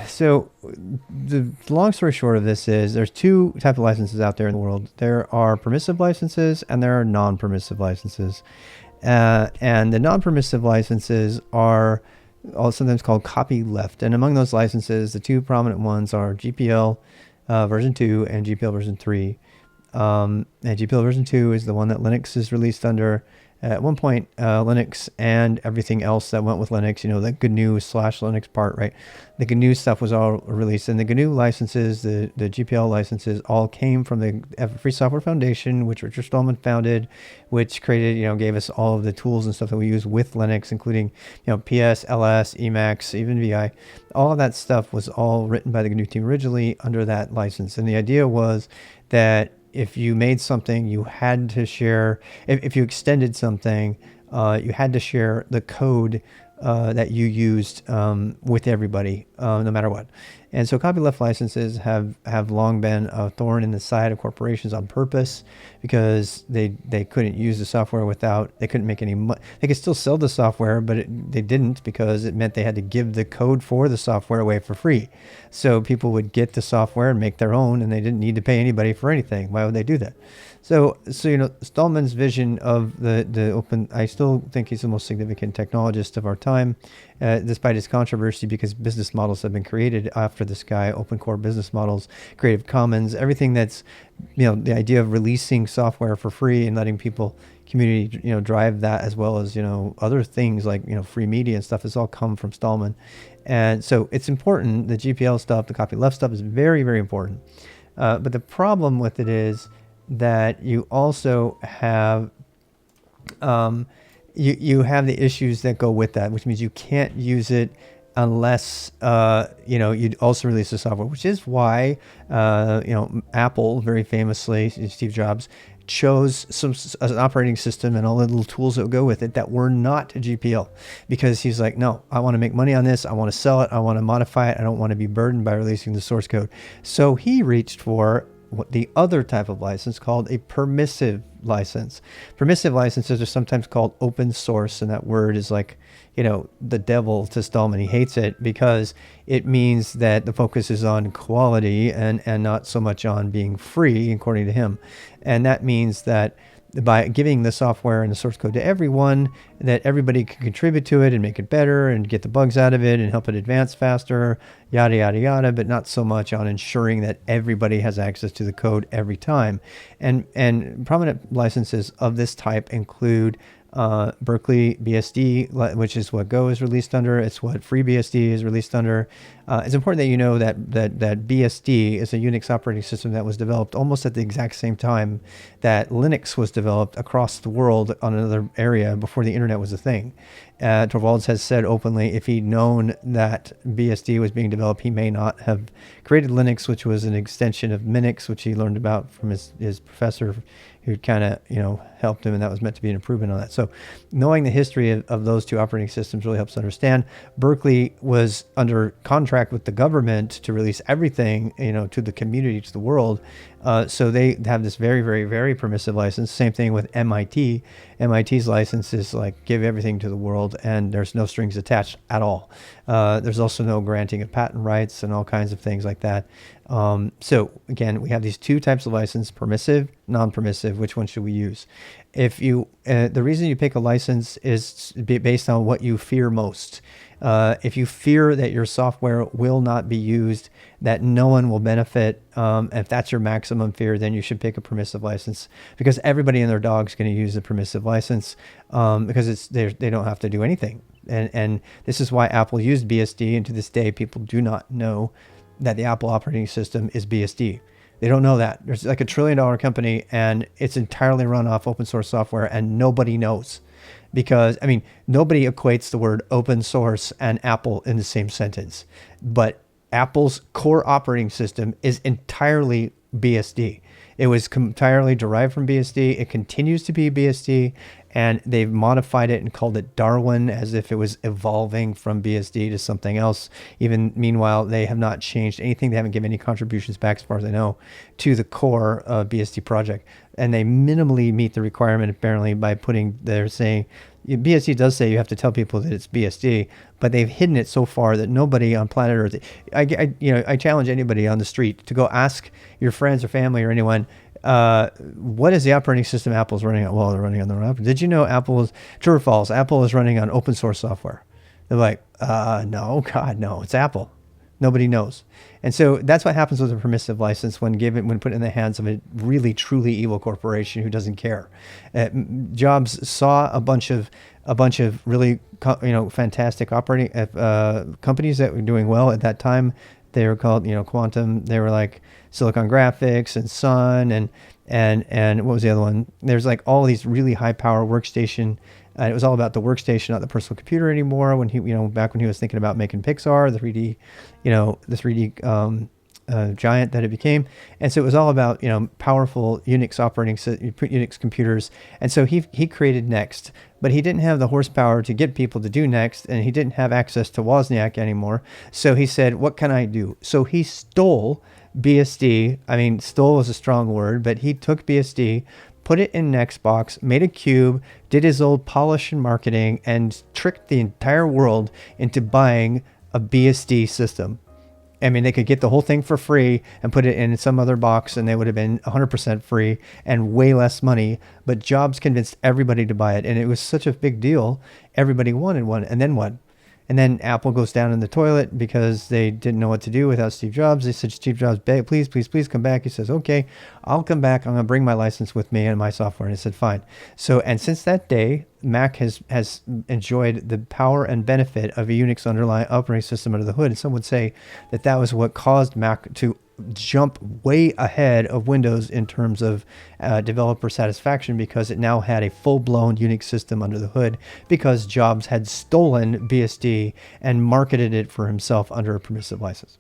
So the long story short of this is there's two types of licenses out there in the world. There are permissive licenses and there are non-permissive licenses. And the non-permissive licenses are sometimes called copyleft. And among those licenses, the two prominent ones are GPL version 2 and GPL version 3. And GPL version 2 is the one that Linux is released under. At one point, Linux and everything else that went with Linux, the GNU/Linux part, right? The GNU stuff was all released, and the GNU licenses, the GPL licenses, all came from the Free Software Foundation, which Richard Stallman founded, which created, gave us all of the tools and stuff that we use with Linux, including, PS, LS, Emacs, even VI. All of that stuff was all written by the GNU team originally under that license, and the idea was that if you made something, you had to share. If you extended something, you had to share the code that you used with everybody, no matter what. And so copyleft licenses have long been a thorn in the side of corporations on purpose, because they couldn't use the software without, they couldn't make any money. They could still sell the software, but they didn't, because it meant they had to give the code for the software away for free. So people would get the software and make their own, and they didn't need to pay anybody for anything. Why would they do that? So Stallman's vision of the open, I still think he's the most significant technologist of our time, despite his controversy, because business models have been created after this guy, open core business models, Creative Commons, everything that's, the idea of releasing software for free and letting people, community, drive that, as well as, other things like, free media and stuff, has all come from Stallman. And so it's important. The GPL stuff, the copyleft stuff is very, very important. But the problem with it is that you also have you have the issues that go with that, which means you can't use it unless you'd also release the software, which is why Apple, very famously, Steve Jobs, chose an operating system and all the little tools that would go with it that were not GPL, because he's like, no, I want to make money on this, I want to sell it, I want to modify it, I don't want to be burdened by releasing the source code. So he reached for the other type of license called a permissive license. Permissive licenses are sometimes called open source, and that word is like, the devil to Stallman. He hates it because it means that the focus is on quality and not so much on being free, according to him. And that means that by giving the software and the source code to everyone, that everybody can contribute to it and make it better and get the bugs out of it and help it advance faster, yada, yada, yada, but not so much on ensuring that everybody has access to the code every time. And prominent licenses of this type include Berkeley BSD, which is what Go is released under. It's what FreeBSD is released under. It's important that you know that BSD is a Unix operating system that was developed almost at the exact same time that Linux was developed across the world on another area before the internet was a thing. Torvalds has said openly, if he'd known that BSD was being developed, he may not have created Linux, which was an extension of Minix, which he learned about from his professor, who kind of, helped him, and that was meant to be an improvement on that. So knowing the history of those two operating systems really helps understand. Berkeley was under contract with the government to release everything, to the community, to the world. So they have this very, very, very permissive license. Same thing with MIT. MIT's license is like give everything to the world, and there's no strings attached at all. There's also no granting of patent rights and all kinds of things like that. So again, we have these two types of license: permissive, non-permissive. Which one should we use? If you, the reason you pick a license is based on what you fear most. If you fear that your software will not be used, that no one will benefit, if that's your maximum fear, then you should pick a permissive license, because everybody and their dog's going to use a permissive license, because they don't have to do anything. And this is why Apple used BSD, and to this day, people do not know that the Apple operating system is BSD. They don't know that. There's like $1 trillion company, and it's entirely run off open source software, and nobody knows. Because, nobody equates the word open source and Apple in the same sentence. But Apple's core operating system is entirely BSD. It was entirely derived from BSD. It continues to be BSD. and they've modified it and called it Darwin as if it was evolving from BSD to something else. Even meanwhile, they have not changed anything. They haven't given any contributions back, as far as I know, to the core BSD project. And they minimally meet the requirement, apparently, by they're saying, BSD does say you have to tell people that it's BSD, but they've hidden it so far that nobody on planet Earth, I challenge anybody on the street to go ask your friends or family or anyone, what is the operating system Apple's running on? Well, they're running on their own. Did you know true or false, Apple is running on open source software? They're like, no, God, no, it's Apple. Nobody knows. And so that's what happens with a permissive license when put in the hands of a really, truly evil corporation who doesn't care. Jobs saw a bunch of really, fantastic operating companies that were doing well at that time. They were called, Quantum. They were like Silicon Graphics and Sun and what was the other one? There's like all these really high power workstation. It was all about the workstation, not the personal computer anymore. When he, back when he was thinking about making Pixar, the 3D, the 3D giant that it became. And so it was all about, powerful Unix Unix computers. And so he created Next, but he didn't have the horsepower to get people to do Next, and he didn't have access to Wozniak anymore. So he said, what can I do? So he stole BSD. I mean, stole was a strong word, but he took BSD, put it in Nextbox, made a cube, did his old polish and marketing, and tricked the entire world into buying a BSD system. I mean, they could get the whole thing for free and put it in some other box, and they would have been 100% free and way less money. But Jobs convinced everybody to buy it, and it was such a big deal. Everybody wanted one. And then what? And then Apple goes down in the toilet because they didn't know what to do without Steve Jobs. They said, Steve Jobs, please, please, please come back. He says, okay, I'll come back. I'm going to bring my license with me and my software. And he said, fine. So, and since that day, Mac has enjoyed the power and benefit of a Unix underlying operating system under the hood. And some would say that that was what caused Mac to jump way ahead of Windows in terms of developer satisfaction, because it now had a full-blown Unix system under the hood, because Jobs had stolen BSD and marketed it for himself under a permissive license.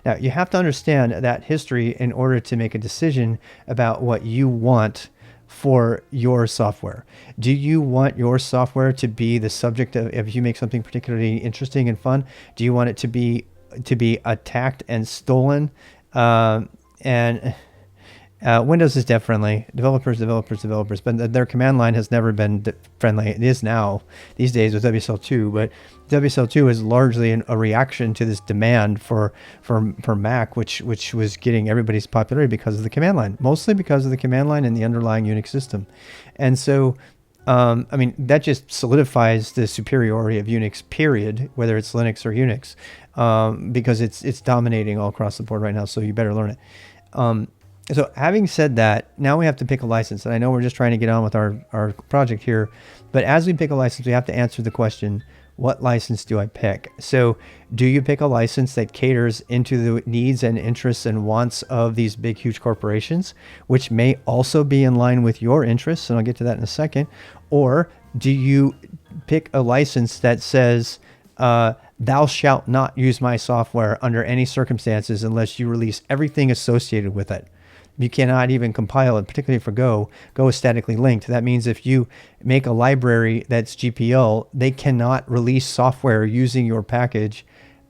Now, you have to understand that history in order to make a decision about what you want for your software. Do you want your software to be the subject of, if you make something particularly interesting and fun, do you want it to be attacked and stolen? Windows is dev-friendly. Developers, but their command line has never been friendly. It is now, these days, with WSL2, but WSL2 is largely a reaction to this demand for Mac, which was getting everybody's popularity because of the command line, mostly because of the command line and the underlying Unix system. And so, that just solidifies the superiority of Unix, period, whether it's Linux or Unix, because it's dominating all across the board right now, so you better learn it. So having said that, now we have to pick a license. And I know we're just trying to get on with our project here, but as we pick a license, we have to answer the question, what license do I pick? So do you pick a license that caters into the needs and interests and wants of these big, huge corporations, which may also be in line with your interests? And I'll get to that in a second. Or do you pick a license that says, thou shalt not use my software under any circumstances unless you release everything associated with it? You cannot even compile it, particularly for Go. Go is statically linked. That means if you make a library that's GPL, they cannot release software using your package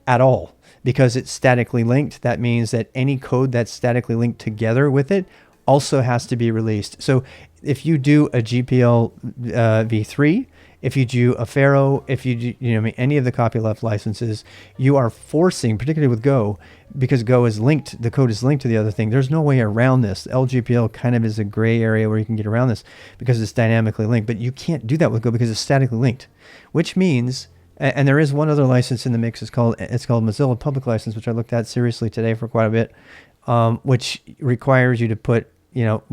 at all because it's statically linked. That means that any code that's statically linked together with it also has to be released. So if you do a GPL v3, if you do a Pharaoh, if you do any of the copyleft licenses, you are forcing, particularly with Go, because Go is linked, the code is linked to the other thing. There's no way around this. LGPL kind of is a gray area where you can get around this because it's dynamically linked, but you can't do that with Go because it's statically linked, which means, and there is one other license in the mix, it's called Mozilla Public License, which I looked at seriously today for quite a bit, which requires you to put, you don't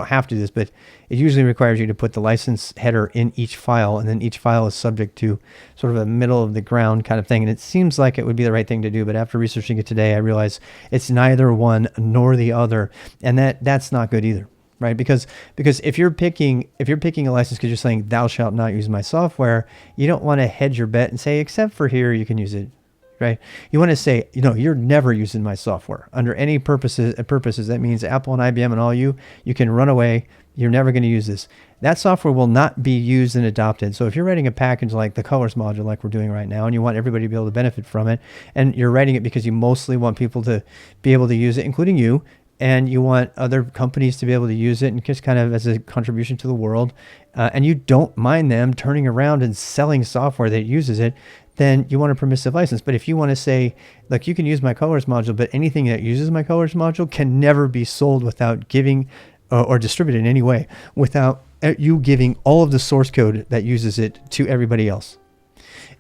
have to do this, but it usually requires you to put the license header in each file, and then each file is subject to sort of a middle of the ground kind of thing. And it seems like it would be the right thing to do, but after researching it today, I realized it's neither one nor the other, and that's not good either, right? Because if you're picking a license because you're saying thou shalt not use my software, you don't want to hedge your bet and say except for here you can use it. right? You want to say, you're never using my software under any purposes. That means Apple and IBM and all you can run away. You're never going to use this. That software will not be used and adopted. So if you're writing a package like the colors module, like we're doing right now, and you want everybody to be able to benefit from it, and you're writing it because you mostly want people to be able to use it, including you, and you want other companies to be able to use it and just kind of as a contribution to the world, and you don't mind them turning around and selling software that uses it, then you want a permissive license. But if you want to say, look, you can use my colors module, but anything that uses my colors module can never be sold without giving or distributed in any way without you giving all of the source code that uses it to everybody else.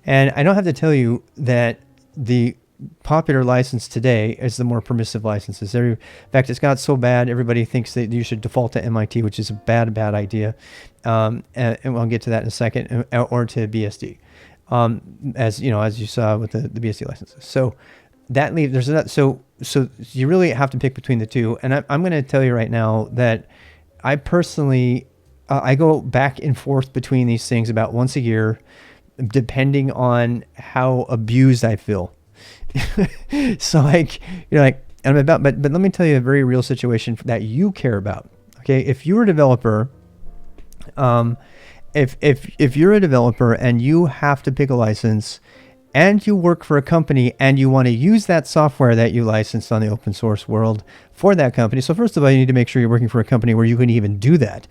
And I don't have to tell you that the popular license today is the more permissive licenses. In fact, it's got so bad, everybody thinks that you should default to MIT, which is a bad idea. And I'll get to that in a second, or to BSD, as you saw with the BSD licenses. So that leaves, there's that. So you really have to pick between the two. And I'm going to tell you right now that I personally, I go back and forth between these things about once a year, depending on how abused I feel. So I'm about, but let me tell you a very real situation that you care about. Okay. If you're a developer, if you're a developer and you have to pick a license, and you work for a company and you want to use that software that you licensed on the open source world for that company. So first of all, you need to make sure you're working for a company where you can even do that.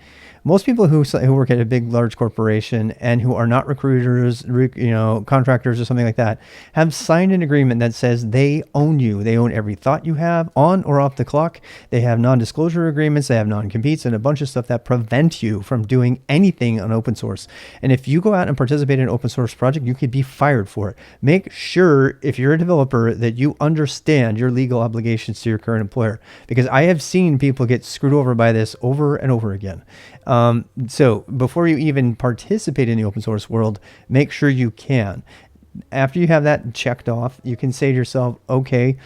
Most people who work at a big, large corporation and who are not recruiters, contractors or something like that, have signed an agreement that says they own you. They own every thought you have on or off the clock. They have non-disclosure agreements. They have non-competes and a bunch of stuff that prevent you from doing anything on open source. And if you go out and participate in an open source project, you could be fired for it. Make sure, if you're a developer, that you understand your legal obligations to your current employer, because I have seen people get screwed over by this over and over again. So before you even participate in the open source world, make sure you can. After you have that checked off, you can say to yourself, okay,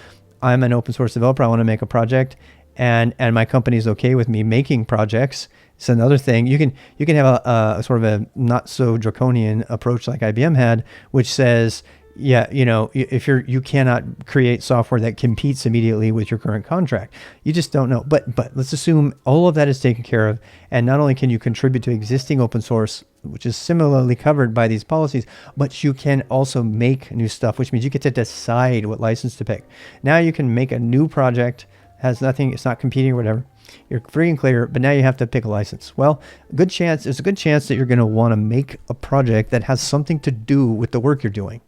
I'm an open source developer. I want to make a project, and my company is okay with me making projects. It's another thing. You can have a sort of a not so draconian approach like IBM had, which says, yeah, if you cannot create software that competes immediately with your current contract. You just don't know. But let's assume all of that is taken care of. And not only can you contribute to existing open source, which is similarly covered by these policies, but you can also make new stuff, which means you get to decide what license to pick. Now you can make a new project, has nothing, it's not competing or whatever. You're free and clear, but now you have to pick a license. Well, there's a good chance that you're going to want to make a project that has something to do with the work you're doing.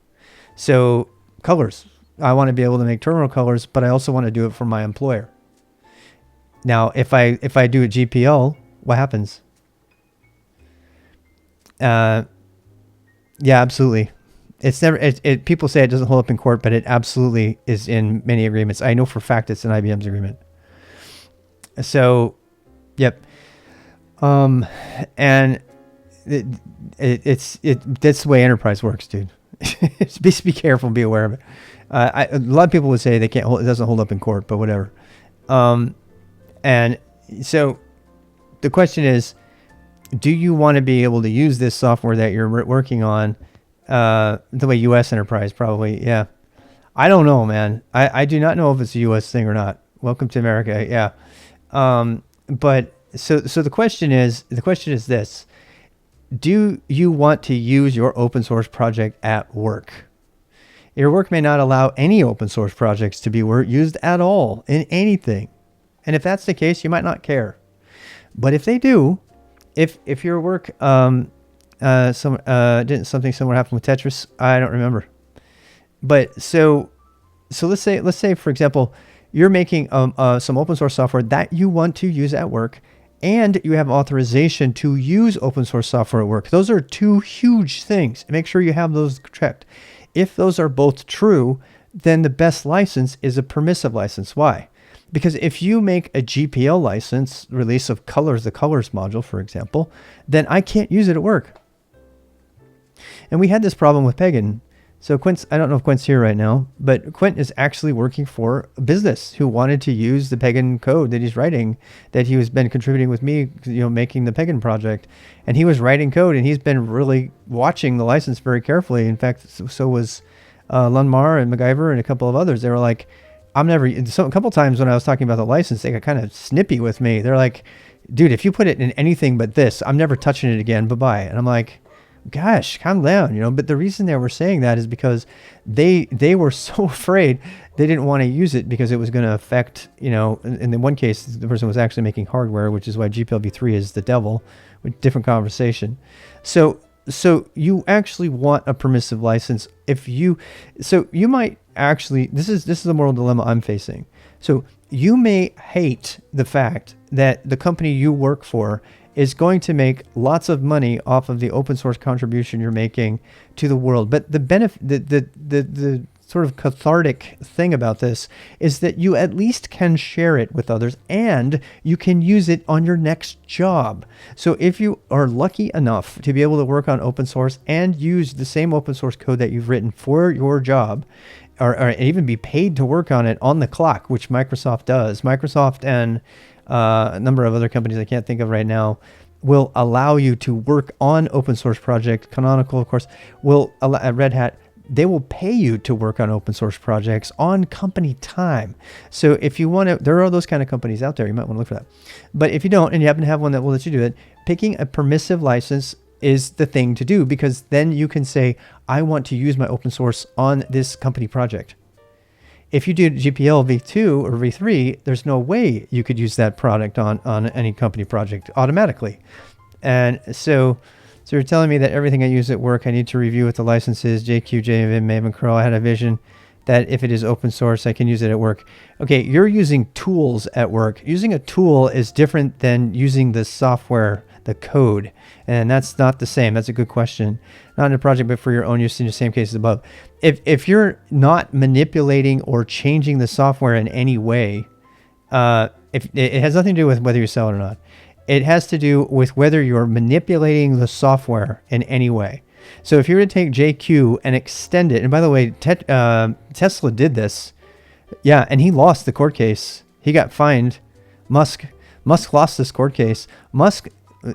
So colors, I want to be able to make terminal colors, but I also want to do it for my employer. Now, if I do a GPL, what happens? Yeah, absolutely. It's never, people say it doesn't hold up in court, but it absolutely is in many agreements. I know for a fact it's in IBM's agreement. So, yep. And that's the way enterprise works, dude. Just be careful and be aware of it. A lot of people would say it doesn't hold up in court, but whatever. And so the question is, do you want to be able to use this software that you're working on the way U.S. enterprise probably? Yeah. I don't know, man. I do not know if it's a U.S. thing or not. Welcome to America. Yeah. But so the question is this: do you want to use your open source project at work? Your work may not allow any open source projects to be used at all in anything. And if that's the case, you might not care. But if they do, if your work, didn't something similar happen with Tetris? I don't remember. But so let's say for example, you're making some open source software that you want to use at work, and you have authorization to use open source software at work. Those are two huge things. Make sure you have those checked. If those are both true, then the best license is a permissive license. Why? Because if you make a GPL license, release of colors, the colors module, for example, then I can't use it at work. And we had this problem with Pagan. So Quint, I don't know if Quint's here right now, but Quint is actually working for a business who wanted to use the Pagan code that he's writing, that he has been contributing with me, making the Pagan project. And he was writing code, and he's been really watching the license very carefully. In fact, so was Lundmar and MacGyver and a couple of others. They were like, a couple times when I was talking about the license, they got kind of snippy with me. They're like, dude, if you put it in anything but this, I'm never touching it again. Bye-bye. And I'm like, gosh, calm down, But the reason they were saying that is because they were so afraid they didn't want to use it because it was going to affect, in the one case, the person was actually making hardware, which is why GPL v3 is the devil, with different conversation. So you actually want a permissive license so you might actually, this is the moral dilemma I'm facing. So you may hate the fact that the company you work for is going to make lots of money off of the open source contribution you're making to the world. But the benefit, the sort of cathartic thing about this is that you at least can share it with others and you can use it on your next job. So if you are lucky enough to be able to work on open source and use the same open source code that you've written for your job, or even be paid to work on it on the clock, which Microsoft does. Microsoft and a number of other companies I can't think of right now will allow you to work on open source projects. Canonical, of course, will allow, Red Hat, they will pay you to work on open source projects on company time. So if you want to, there are those kind of companies out there. You might want to look for that. But if you don't, and you happen to have one that will let you do it, picking a permissive license is the thing to do, because then you can say, I want to use my open source on this company project. If you do GPL v2 or v3, there's no way you could use that product on any company project automatically. And so you're telling me that everything I use at work, I need to review what the license is, JQ, JVM, Maven, curl. I had a vision that if it is open source, I can use it at work. Okay, you're using tools at work. Using a tool is different than using the software, the code. And that's not the same. That's a good question. Not in a project, but for your own use in the same cases above. If you're not manipulating or changing the software in any way, if it has nothing to do with whether you sell it or not. It has to do with whether you're manipulating the software in any way. So if you were to take JQ and extend it, and by the way, Tesla did this. Yeah, and he lost the court case. He got fined. Musk lost this court case.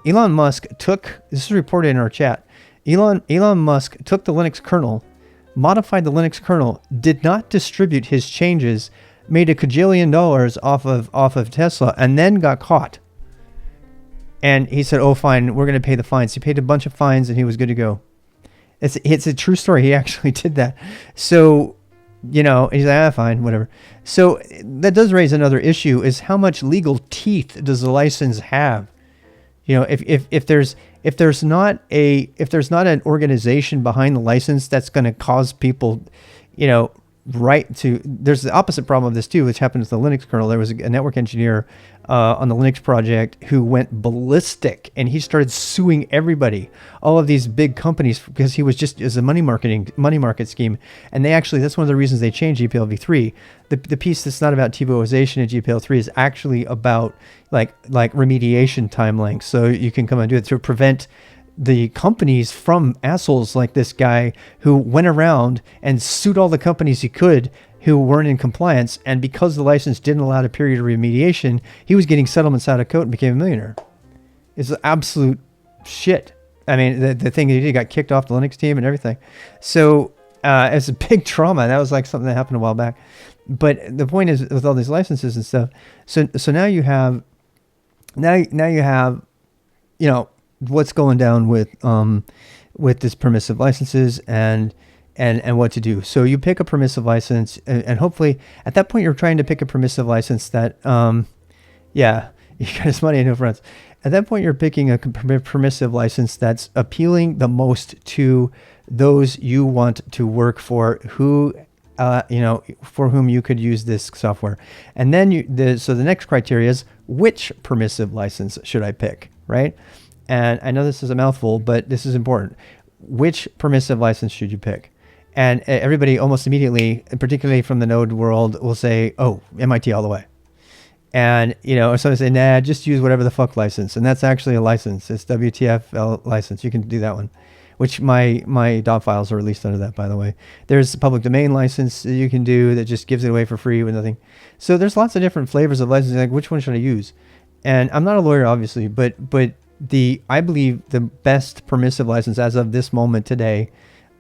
Elon Musk took, this is reported in our chat, Elon Musk took the Linux kernel, modified the Linux kernel, did not distribute his changes, made $1 kajillion off of Tesla, and then got caught. And he said, oh, fine, we're going to pay the fines. He paid a bunch of fines and he was good to go. It's a true story. He actually did that. So, he's like, fine, whatever. So that does raise another issue, is how much legal teeth does the license have? If there's not an organization behind the license that's going to cause people, there's the opposite problem of this too, which happened with the Linux kernel. There was a network engineer on the Linux project who went ballistic, and he started suing everybody, all of these big companies, because he was just as a money market scheme. And that's one of the reasons they changed GPL v3. The piece that's not about TiVoization in GPL 3 is actually about like remediation time lengths. So you can come and do it to prevent the companies from assholes like this guy who went around and sued all the companies he could who weren't in compliance. And because the license didn't allow a period of remediation, he was getting settlements out of court and became a millionaire. It's absolute shit. I mean, the thing he did, got kicked off the Linux team and everything. So it's a big trauma. That was like something that happened a while back. But the point is, with all these licenses and stuff, so now you have what's going down with this permissive licenses and what to do. So you pick a permissive license, and hopefully at that point you're trying to pick a permissive license that you got his money and no friends. At that point you're picking a permissive license that's appealing the most to those you want to work for, who for whom you could use this software. And then so the next criteria is, which permissive license should I pick, right? And I know this is a mouthful, but this is important. Which permissive license should you pick? And everybody almost immediately, particularly from the Node world, will say, oh, MIT all the way. And, so I say, nah, just use whatever the fuck license. And that's actually a license. It's WTF license. You can do that one, which my dot files are released under that, by the way. There's a public domain license that you can do that just gives it away for free with nothing. So there's lots of different flavors of licensing. Like, which one should I use? And I'm not a lawyer, obviously, but I believe the best permissive license as of this moment today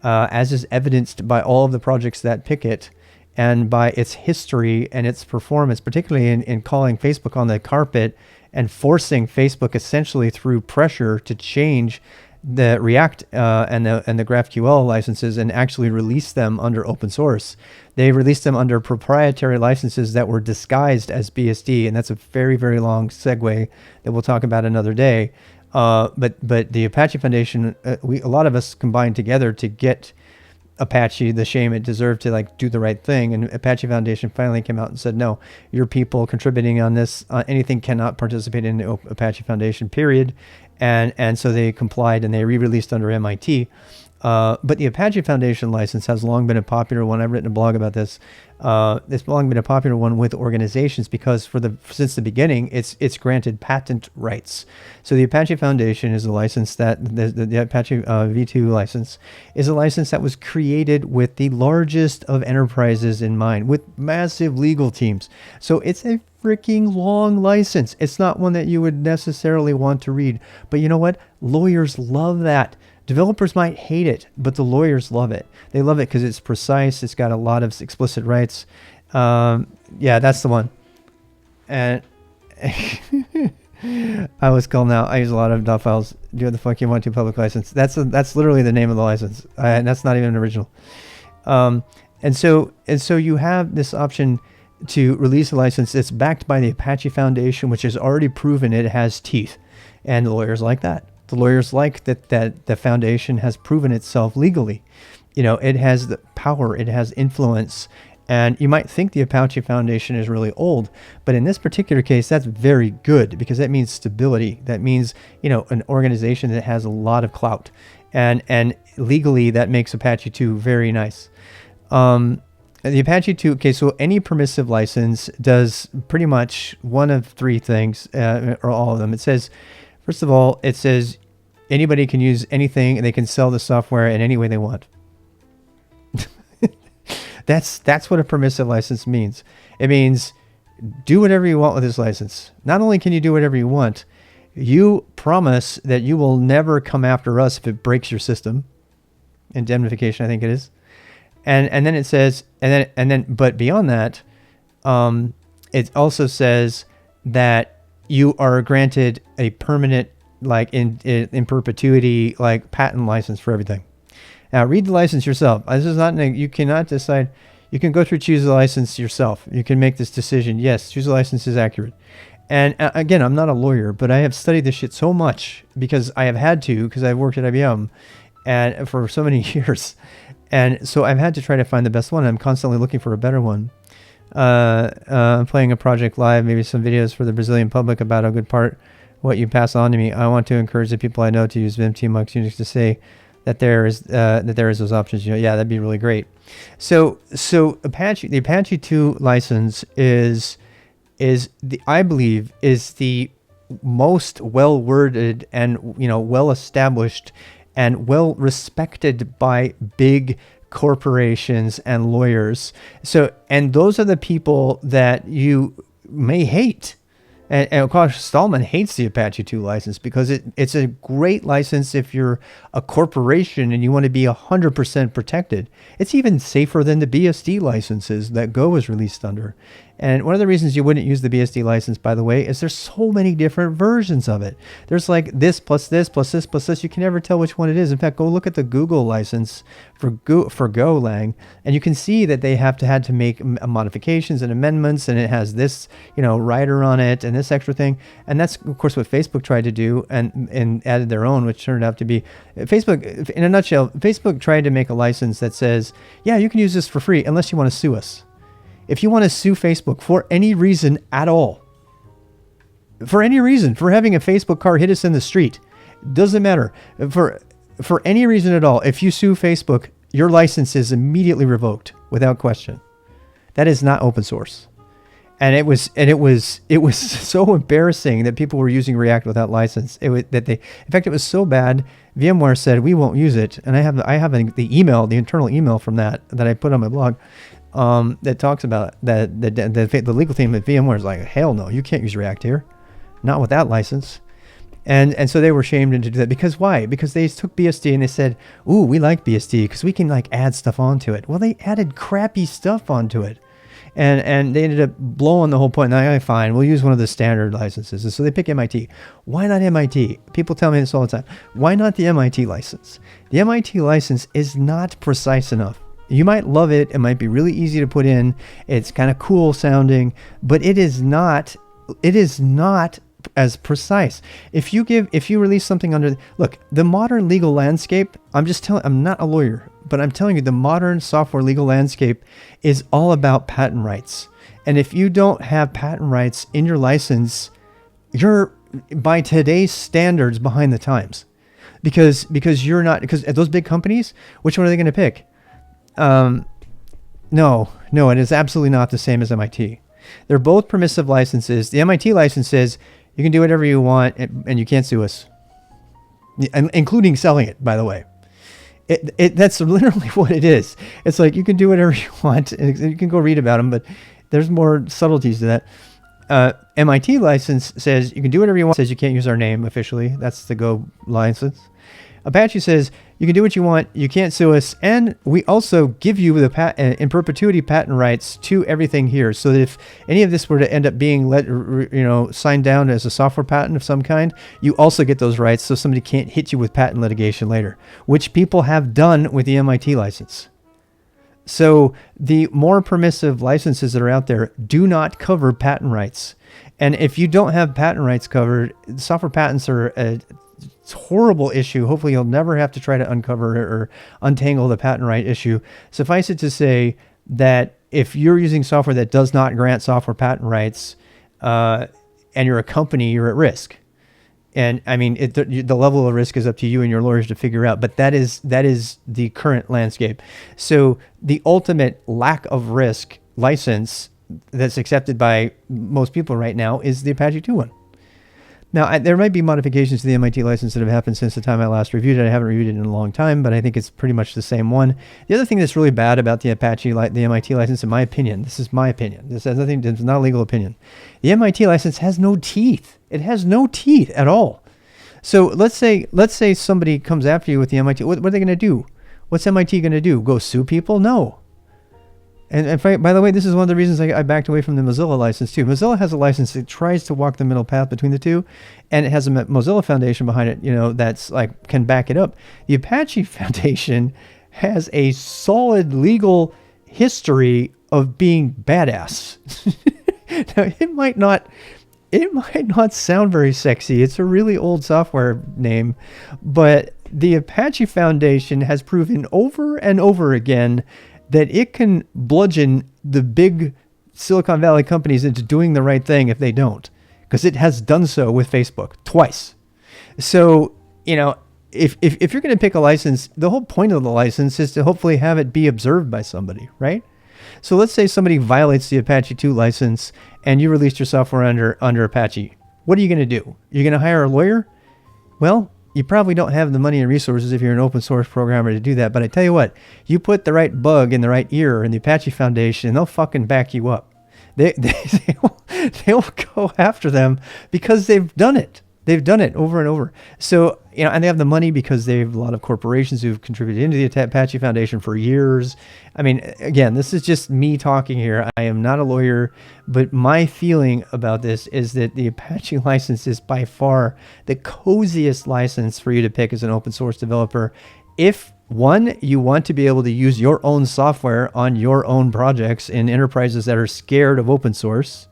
as is evidenced by all of the projects that pick it, and by its history and its performance, particularly in calling Facebook on the carpet and forcing Facebook essentially through pressure to change the React and the GraphQL licenses and actually release them under open source. They released them under proprietary licenses that were disguised as BSD, and that's a very, very long segue that we'll talk about another day. But the Apache Foundation, a lot of us combined together to get Apache the shame it deserved, to like do the right thing. And Apache Foundation finally came out and said, no, your people contributing on this, anything cannot participate in the Apache Foundation, period. And so they complied and they re-released under MIT. But the Apache Foundation license has long been a popular one. I've written a blog about this. It's long been a popular one with organizations because since the beginning, it's granted patent rights. So the Apache Foundation is a license that the Apache V2 license is a license that was created with the largest of enterprises in mind, with massive legal teams. So it's a freaking long license. It's not one that you would necessarily want to read, but you know what? Lawyers love that. Developers might hate it, but the lawyers love it. They love it because it's precise. It's got a lot of explicit rights. Yeah, that's the one. And I was called now. I use a lot of dot files. Do what the fuck you want to, public license. That's literally the name of the license. And that's not even an original. And so you have this option to release a license that's backed by the Apache Foundation, which has already proven it has teeth. And the lawyers like that. The lawyers like that the foundation has proven itself legally. You know, it has the power, it has influence. And you might think the Apache Foundation is really old, but in this particular case, that's very good because that means stability. That means, you know, an organization that has a lot of clout. And legally, that makes Apache 2 very nice. The Apache 2, okay, so any permissive license does pretty much one of three things, or all of them. It says, first of all, it says anybody can use anything and they can sell the software in any way they want. That's what a permissive license means. It means do whatever you want with this license. Not only can you do whatever you want, you promise that you will never come after us if it breaks your system. Indemnification, I think it is. And then it says, but beyond that, it also says that you are granted a permanent, like in perpetuity, like patent license for everything. Now read the license yourself. This is not, you cannot decide. You can go through choose a license yourself. You can make this decision. Yes, choose a license is accurate. And again, I'm not a lawyer, but I have studied this shit so much because I have had to, because I've worked at IBM and for so many years. And so I've had to try to find the best one. I'm constantly looking for a better one. I'm playing a project live, maybe some videos for the Brazilian public about a good part, what you pass on to me. I want to encourage the people I know to use Vim, Tmux, Unix to say that there is those options. You know, yeah, that'd be really great. So Apache, the Apache 2 license I believe is the most well worded and, you know, well established and well respected by big corporations and lawyers. So, and those are the people that you may hate. And of course, Stallman hates the Apache 2 license because it's a great license if you're a corporation and you want to be 100% protected. It's even safer than the BSD licenses that Go was released under. And one of the reasons you wouldn't use the BSD license, by the way, is there's so many different versions of it. There's like this plus this plus this plus this. You can never tell which one it is. In fact, go look at the Google license for Golang, and you can see that they had to make modifications and amendments, and it has this, you know, rider on it and this extra thing. And that's, of course, what Facebook tried to do and added their own, which turned out to be Facebook. In a nutshell, Facebook tried to make a license that says, yeah, you can use this for free unless you want to sue us. If you want to sue Facebook for any reason at all, for any reason, for having a Facebook car hit us in the street, doesn't matter. For any reason at all, if you sue Facebook, your license is immediately revoked without question. That is not open source. And it was so embarrassing that people were using React without license. In fact, it was so bad, VMware said, we won't use it. And I have the email, the internal email from that I put on my blog. That talks about that the legal team at VMware is like, hell no, you can't use React here, not with that license. And so they were shamed into do that. Because why? Because they took BSD and they said, ooh, we like BSD because we can like add stuff onto it. Well, they added crappy stuff onto it. And they ended up blowing the whole point. Now, fine, we'll use one of the standard licenses. And so they pick MIT. Why not MIT? People tell me this all the time. Why not the MIT license? The MIT license is not precise enough. You might love it. It might be really easy to put in. It's kind of cool sounding, but it is not as precise. If you release something under, look, the modern legal landscape, I'm not a lawyer, but I'm telling you, the modern software legal landscape is all about patent rights. And if you don't have patent rights in your license, you're, by today's standards, behind the times. Because those big companies, which one are they going to pick? No, it is absolutely not the same as MIT. They're both permissive licenses. The MIT license says you can do whatever you want and you can't sue us, including selling it, by the way. That's literally what it is. It's like you can do whatever you want. And you can go read about them, but there's more subtleties to that. MIT license says you can do whatever you want. Says you can't use our name officially. That's the Go license. Apache says you can do what you want. You can't sue us, and we also give you the in perpetuity patent rights to everything here. So that if any of this were to end up being signed down as a software patent of some kind, you also get those rights. So somebody can't hit you with patent litigation later, which people have done with the MIT license. So the more permissive licenses that are out there do not cover patent rights. And if you don't have patent rights covered, software patents are a horrible issue. Hopefully you'll never have to try to uncover or untangle the patent right issue. Suffice it to say that if you're using software that does not grant software patent rights, and you're a company, you're at risk. And I mean, the level of risk is up to you and your lawyers to figure out, but that is the current landscape. So the ultimate lack of risk license that's accepted by most people right now is the Apache 2 one. Now, there might be modifications to the MIT license that have happened since the time I last reviewed it. I haven't reviewed it in a long time, but I think it's pretty much the same one. The other thing that's really bad about the the MIT license, in my opinion, this is my opinion. This has nothing. It's not a legal opinion. The MIT license has no teeth. It has no teeth at all. So let's say somebody comes after you with the MIT. What are they going to do? What's MIT going to do? Go sue people? No. And by the way, this is one of the reasons I backed away from the Mozilla license too. Mozilla has a license that tries to walk the middle path between the two, and it has a Mozilla Foundation behind it, that's like can back it up. The Apache Foundation has a solid legal history of being badass. Now, it might not sound very sexy. It's a really old software name, but the Apache Foundation has proven over and over again that it can bludgeon the big Silicon Valley companies into doing the right thing if they don't, because it has done so with Facebook twice. So, if you're going to pick a license, the whole point of the license is to hopefully have it be observed by somebody, right? So let's say somebody violates the Apache 2 license and you released your software under Apache. What are you going to do? You're going to hire a lawyer? Well, you probably don't have the money and resources if you're an open source programmer to do that. But I tell you what, you put the right bug in the right ear in the Apache Foundation, and they'll fucking back you up. They'll go after them because they've done it. They've done it over and over. So, and they have the money because they have a lot of corporations who've contributed into the Apache Foundation for years. I mean, again, this is just me talking here. I am not a lawyer, but my feeling about this is that the Apache license is by far the coziest license for you to pick as an open source developer. If one, you want to be able to use your own software on your own projects in enterprises that are scared of open source,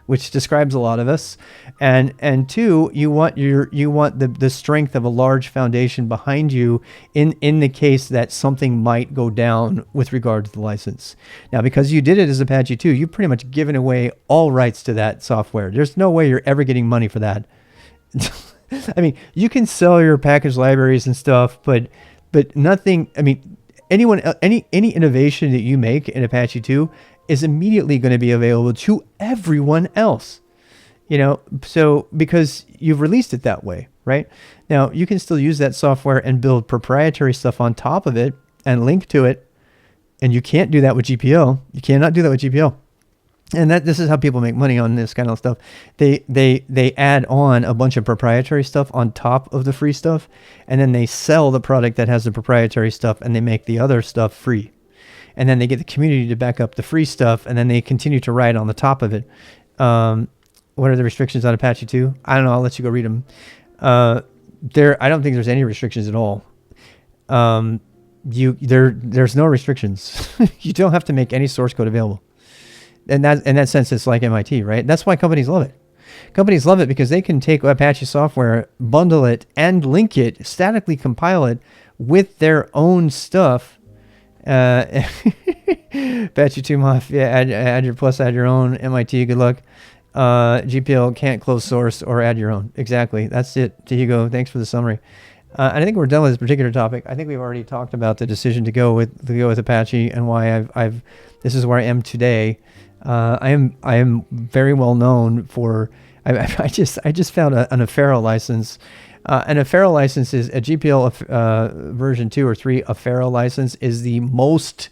which describes a lot of us, and two, you want the strength of a large foundation behind you in the case that something might go down with regard to the license. Now, because you did it as Apache 2, you've pretty much given away all rights to that software. There's no way you're ever getting money for that. I mean, you can sell your package libraries and stuff, but nothing. I mean, any innovation that you make in Apache 2 is immediately going to be available to everyone else, so because you've released it that way, right? Now, you can still use that software and build proprietary stuff on top of it and link to it, and you can't do that with GPL. You cannot do that with GPL. and that this is how people make money on this kind of stuff. They add on a bunch of proprietary stuff on top of the free stuff, and then they sell the product that has the proprietary stuff, and they make the other stuff free. And then they get the community to back up the free stuff, and then they continue to ride on the top of it. What are the restrictions on Apache 2? I don't know. I'll let you go read them. I don't think there's any restrictions at all. There's no restrictions. You don't have to make any source code available. And that, in that sense, it's like MIT, right? That's why companies love it. Companies love it because they can take Apache software, bundle it, and link it, statically compile it with their own stuff. Apache 2 Mof, yeah, add your own. MIT, good luck. GPL can't close source or add your own. Exactly. That's it. There you go. Thanks for the summary. And I think we're done with this particular topic. I think we've already talked about the decision to go with Apache and why this is where I am today. I am very well known for. I just found an Affero license. An Affero license is a GPL version 2 or 3. Affero license is the most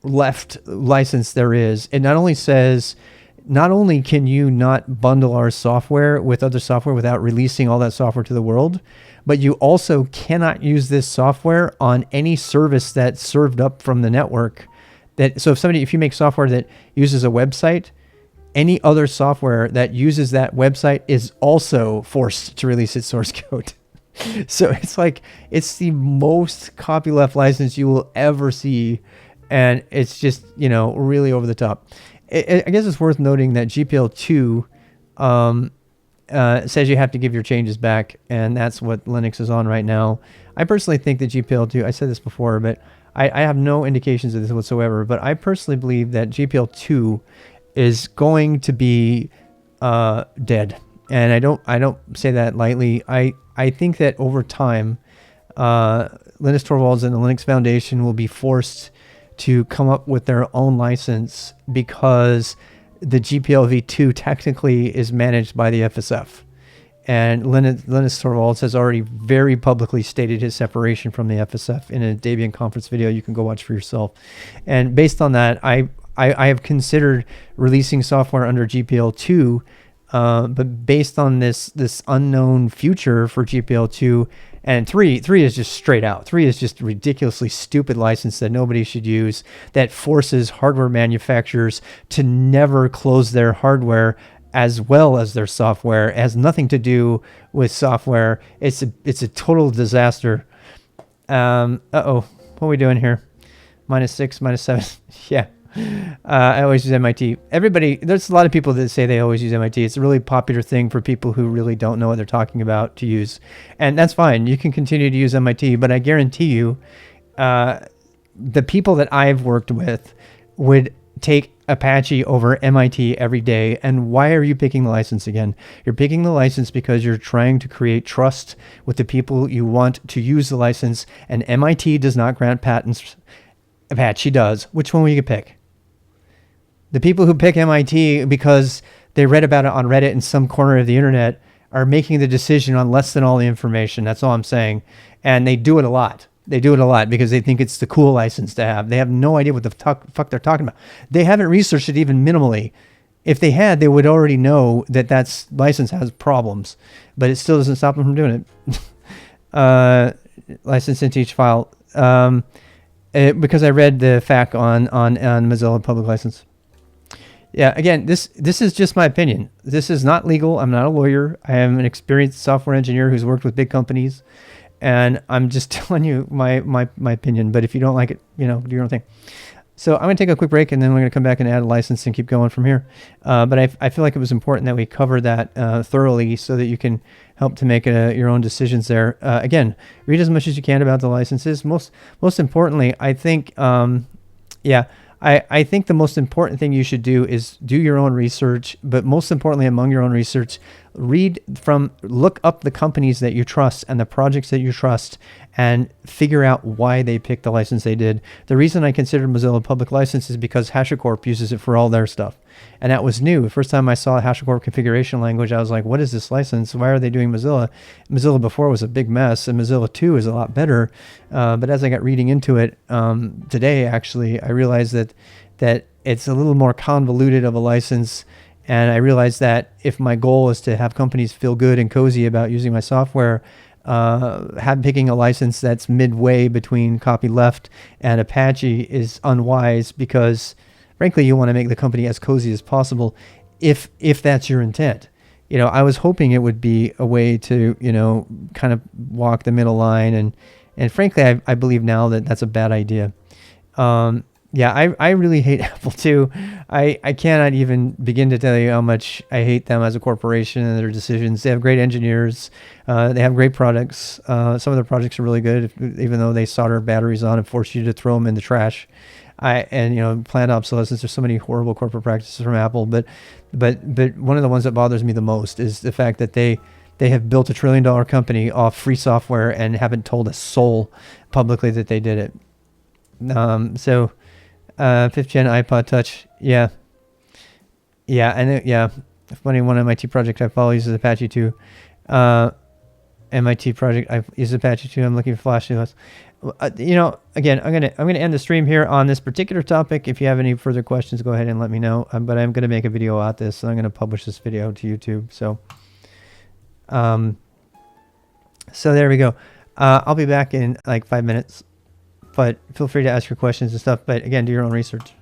left license there is. It not only can you not bundle our software with other software without releasing all that software to the world, but you also cannot use this software on any service that's served up from the network. So if you make software that uses a website, any other software that uses that website is also forced to release its source code. So it's the most copyleft license you will ever see. And it's just, really over the top. I guess it's worth noting that GPL2 says you have to give your changes back, and that's what Linux is on right now. I personally think that GPL2, I said this before, but I have no indications of this whatsoever, but I personally believe that GPL2 is going to be dead. And I don't say that lightly. I think that over time, Linus Torvalds and the Linux Foundation will be forced to come up with their own license because the GPL v2 technically is managed by the FSF. And Linus Torvalds has already very publicly stated his separation from the FSF in a Debian conference video you can go watch for yourself. And based on that, I have considered releasing software under GPL2, but based on this unknown future for GPL2, and 3 is just straight out. 3 is just a ridiculously stupid license that nobody should use, that forces hardware manufacturers to never close their hardware as well as their software. It has nothing to do with software. It's a total disaster. What are we doing here? -6, -7. Yeah. I always use MIT. There's a lot of people that say they always use MIT. It's a really popular thing for people who really don't know what they're talking about to use. And that's fine. You can continue to use MIT, but I guarantee you, the people that I've worked with would take Apache over MIT every day. And why are you picking the license again? You're picking the license because you're trying to create trust with the people you want to use the license. And MIT does not grant patents. Apache does. Which one will you pick? The people who pick MIT because they read about it on Reddit in some corner of the internet are making the decision on less than all the information. That's all I'm saying. And they do it a lot. They do it a lot because they think it's the cool license to have. They have no idea what the fuck they're talking about. They haven't researched it even minimally. If they had, they would already know that license has problems. But it still doesn't stop them from doing it. License into each file. Because I read the FAQ on Mozilla Public License. Yeah, again, this is just my opinion. This is not legal. I'm not a lawyer. I am an experienced software engineer who's worked with big companies, and I'm just telling you my opinion. But if you don't like it, do your own thing. So I'm going to take a quick break, and then we're going to come back and add a license and keep going from here. But I feel like it was important that we cover that thoroughly so that you can help to make your own decisions there. Again, read as much as you can about the licenses. Most importantly, I think, I think the most important thing you should do is do your own research, but most importantly, among your own research, look up the companies that you trust and the projects that you trust and figure out why they picked the license they did. The reason I considered Mozilla Public License is because HashiCorp uses it for all their stuff. And that was new. The first time I saw a HashiCorp configuration language, I was like, what is this license? Why are they doing Mozilla? Mozilla before was a big mess, and Mozilla 2 is a lot better. But as I got reading into it today, actually, I realized that it's a little more convoluted of a license. And I realized that if my goal is to have companies feel good and cozy about using my software, picking a license that's midway between copyleft and Apache is unwise, because frankly, you want to make the company as cozy as possible if that's your intent. I was hoping it would be a way to, kind of walk the middle line. And frankly, I believe now that that's a bad idea. I really hate Apple too. I cannot even begin to tell you how much I hate them as a corporation and their decisions. They have great engineers. They have great products. Some of their projects are really good, even though they solder batteries on and force you to throw them in the trash. Planned obsolescence. There's so many horrible corporate practices from Apple, but one of the ones that bothers me the most is the fact that they have built $1 trillion company off free software and haven't told a soul publicly that they did it. 5th gen iPod Touch, funny. One MIT project I follow uses Apache too. MIT project I use Apache too. I'm looking for Flash tools. Again, I'm gonna end the stream here on this particular topic. If you have any further questions, go ahead and let me know. But I'm gonna make a video about this, and I'm gonna publish this video to YouTube. So there we go. I'll be back in like 5 minutes. But feel free to ask your questions and stuff. But again, do your own research.